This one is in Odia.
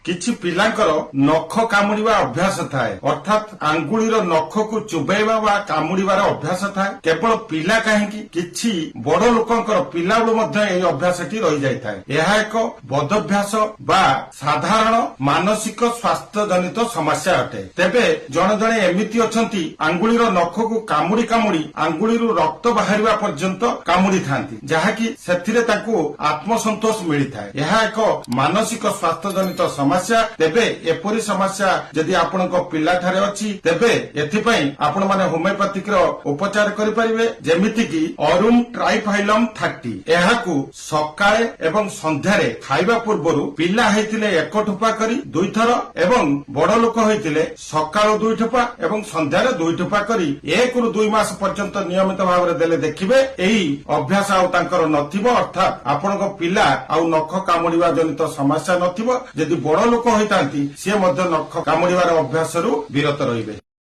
କିଛି ପିଲାଙ୍କର ନଖ କାମୁଡିବା ଅଭ୍ୟାସ ଥାଏ, ଅର୍ଥାତ୍ ଆଙ୍ଗୁଳିର ନଖକୁ ଚୁବେଇବା ବା କାମୁଡିବାର ଅଭ୍ୟାସ ଥାଏ। କେବଳ ପିଲା କାହିଁକି, କିଛି ବଡ ଲୋକଙ୍କର ପିଲାବେଳୁ ମଧ୍ୟ ଏହି ଅଭ୍ୟାସଟି ରହିଯାଇଥାଏ। ଏହା ଏକ ବଦଭ୍ୟାସ ବା ସାଧାରଣ ମାନସିକ ସ୍ୱାସ୍ଥ୍ୟ ଜନିତ ସମସ୍ୟା ଅଟେ। ତେବେ ଜଣେ ଜଣେ ଏମିତି ଅଛନ୍ତି ଆଙ୍ଗୁଳିର ନଖକୁ କାମୁଡି କାମୁଡି ଆଙ୍ଗୁଳିରୁ ରକ୍ତ ବାହାରିବା ପର୍ଯ୍ୟନ୍ତ କାମୁଡିଥାନ୍ତି, ଯାହାକି ସେଥିରେ ତାଙ୍କୁ ଆତ୍ମସନ୍ତୋଷ ମିଳିଥାଏ। ଏହା ଏକ ମାନସିକ ସ୍ୱାସ୍ଥ୍ୟ ଜନିତ ସମସ୍ୟା। ତେବେ ଏପରି ସମସ୍ୟା ଯଦି ଆପଣଙ୍କ ପିଲାଠାରେ ଅଛି, ତେବେ ଏଥିପାଇଁ ଆପଣମାନେ ହୋମିଓପାଥିକର ଉପଚାର କରିପାରିବେ, ଯେମିତିକି ଅରୁମ୍ ଟ୍ରାଇଫାଇଲମ୍ 30। ଏହାକୁ ସକାଳେ ଏବଂ ସନ୍ଧ୍ୟାରେ ଖାଇବା ପୂର୍ବରୁ ପିଲା ହେଇଥିଲେ 1 ଠୋପା କରି 2 ଥର ଏବଂ ବଡ ଲୋକ ହେଇଥିଲେ ସକାଳୁ 2 ଠୋପା ଏବଂ ସନ୍ଧ୍ୟାରେ 2 ଠୋପା କରି 1 ରୁ 2 ମାସ ପର୍ଯ୍ୟନ୍ତ ନିୟମିତ ଭାବରେ ଦେଲେ ଦେଖିବେ ଏହି ଅଭ୍ୟାସ ଆଉ ତାଙ୍କର ନଥିବ, ଅର୍ଥାତ୍ ଆପଣଙ୍କ ପିଲା ଆଉ ନଖ କାମୁଡିବା ଜନିତ ସମସ୍ୟା ନଥିବ। ଯଦି ବଡ ଲୋକ ହୋଇଥାନ୍ତି ସିଏ ମଧ୍ୟ ନଖ କାମୁଡିବାର ଅଭ୍ୟାସରୁ ବିରତ ରହିବେ।